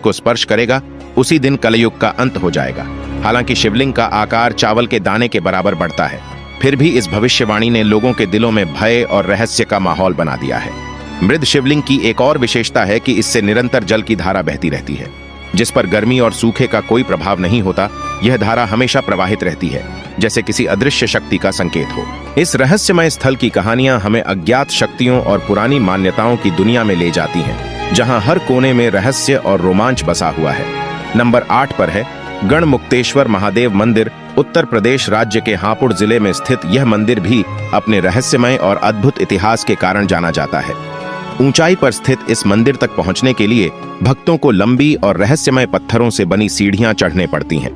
को स्पर्श करेगा उसी दिन कलयुग का अंत हो जाएगा। हालांकि शिवलिंग का आकार चावल के दाने के बराबर बढ़ता है, फिर भी इस भविष्यवाणी ने लोगों के दिलों में भय और रहस्य का माहौल बना दिया है। मृद शिवलिंग की एक और विशेषता है कि इससे निरंतर जल की धारा बहती रहती है, जिस पर गर्मी और सूखे का कोई प्रभाव नहीं होता। यह धारा हमेशा प्रवाहित रहती है, जैसे किसी अदृश्य शक्ति का संकेत हो। इस रहस्यमय स्थल की कहानियां हमें अज्ञात शक्तियों और पुरानी मान्यताओं की दुनिया में ले जाती हैं, जहां हर कोने में रहस्य और रोमांच बसा हुआ है। नंबर 8 पर है गणमुक्तेश्वर महादेव मंदिर। उत्तर प्रदेश राज्य के हापुड़ जिले में स्थित यह मंदिर भी अपने रहस्यमय और अद्भुत इतिहास के कारण जाना जाता है। ऊंचाई पर स्थित इस मंदिर तक पहुंचने के लिए भक्तों को लंबी और रहस्यमय पत्थरों से बनी सीढ़ियां चढ़ने पड़ती हैं।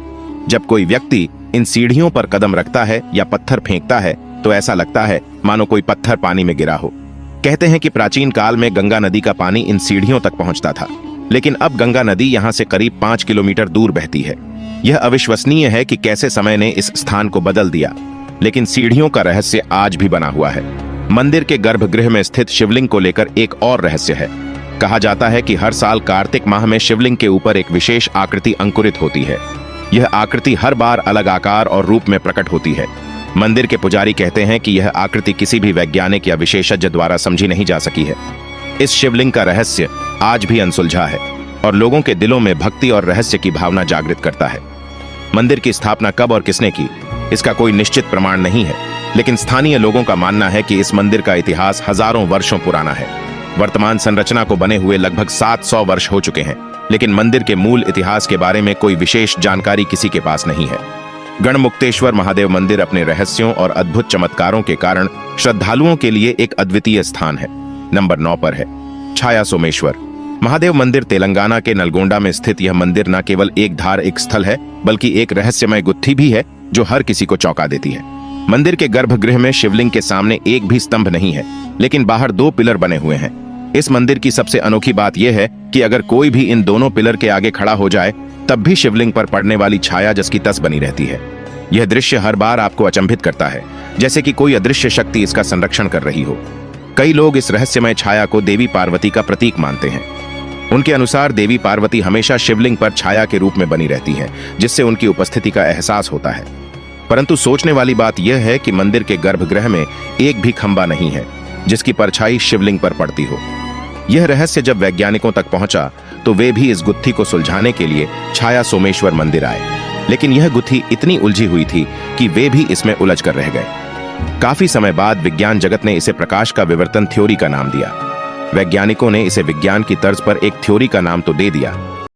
जब कोई व्यक्ति इन सीढ़ियों पर कदम रखता है या पत्थर फेंकता है तो ऐसा लगता है मानो कोई पत्थर पानी में गिरा हो। कहते हैं कि प्राचीन काल में गंगा नदी का पानी इन सीढ़ियों तक पहुंचता था, लेकिन अब गंगा नदी यहां से करीब 5 किलोमीटर दूर बहती है। यह अविश्वसनीय है कि कैसे समय ने इस स्थान को बदल दिया, लेकिन सीढ़ियों का रहस्य आज भी बना हुआ है। मंदिर के गर्भगृह में स्थित शिवलिंग को लेकर एक और रहस्य है। कहा जाता है कि हर साल कार्तिक माह में शिवलिंग के ऊपर एक विशेष आकृति अंकुरित होती है। यह आकृति हर बार अलग आकार और रूप में प्रकट होती है। मंदिर के पुजारी कहते हैं कि यह आकृति किसी भी वैज्ञानिक या विशेषज्ञ द्वारा समझी नहीं जा सकी है। इस शिवलिंग का रहस्य आज भी अनसुलझा है और लोगों के दिलों में भक्ति और रहस्य की भावना जागृत करता है। मंदिर की स्थापना कब और किसने की, इसका कोई निश्चित प्रमाण नहीं है, लेकिन स्थानीय लोगों का मानना है कि इस मंदिर का इतिहास हजारों वर्षों पुराना है। वर्तमान संरचना को बने हुए लगभग 700 वर्ष हो चुके हैं, लेकिन मंदिर के मूल इतिहास के बारे में कोई विशेष जानकारी किसी के पास नहीं है। गणमुक्तेश्वर महादेव मंदिर अपने रहस्यों और अद्भुत चमत्कारों के कारण श्रद्धालुओं के लिए एक अद्वितीय स्थान है। नंबर 9 पर है छाया सोमेश्वर महादेव मंदिर। तेलंगाना के नलगोंडा में स्थित यह मंदिर न केवल एक धार्मिक स्थल है, बल्कि एक रहस्यमय गुत्थी भी है जो हर किसी को चौंका देती है। मंदिर के गर्भगृह में शिवलिंग के सामने एक भी स्तंभ नहीं है, लेकिन बाहर 2 पिलर बने हुए हैं। इस मंदिर की सबसे अनोखी बात यह है कि अगर कोई भी इन दोनों पिलर के आगे खड़ा हो जाए, तब भी शिवलिंग पर पड़ने वाली छाया जस की तस बनी रहती है। यह दृश्य हर बार आपको अचंभित करता है, जैसे कि कोई अदृश्य शक्ति इसका संरक्षण कर रही हो। कई लोग इस रहस्यमय छाया को देवी पार्वती का प्रतीक मानते हैं। उनके अनुसार देवी पार्वती हमेशा शिवलिंग पर छाया के रूप में बनी रहती हैं, जिससे उनकी उपस्थिति का एहसास होता है। परंतु सोचने वाली बात यह है कि मंदिर के गर्भगृह में एक भी खंबा नहीं है जिसकी परछाई शिवलिंग पर पड़ती हो। यह रहस्य जब वैज्ञानिकों तक पहुंचा तो वे भी इस गुत्थी को सुलझाने के लिए छाया सोमेश्वर मंदिर आए, लेकिन यह गुत्थी इतनी उलझी हुई थी कि वे भी इसमें उलझ कर रह गए। काफी समय बाद विज्ञान जगत ने इसे प्रकाश का विवर्तन थ्योरी का नाम दिया। वैज्ञानिकों ने इसे विज्ञान की तर्ज पर एक थ्योरी का नाम तो दे दिया,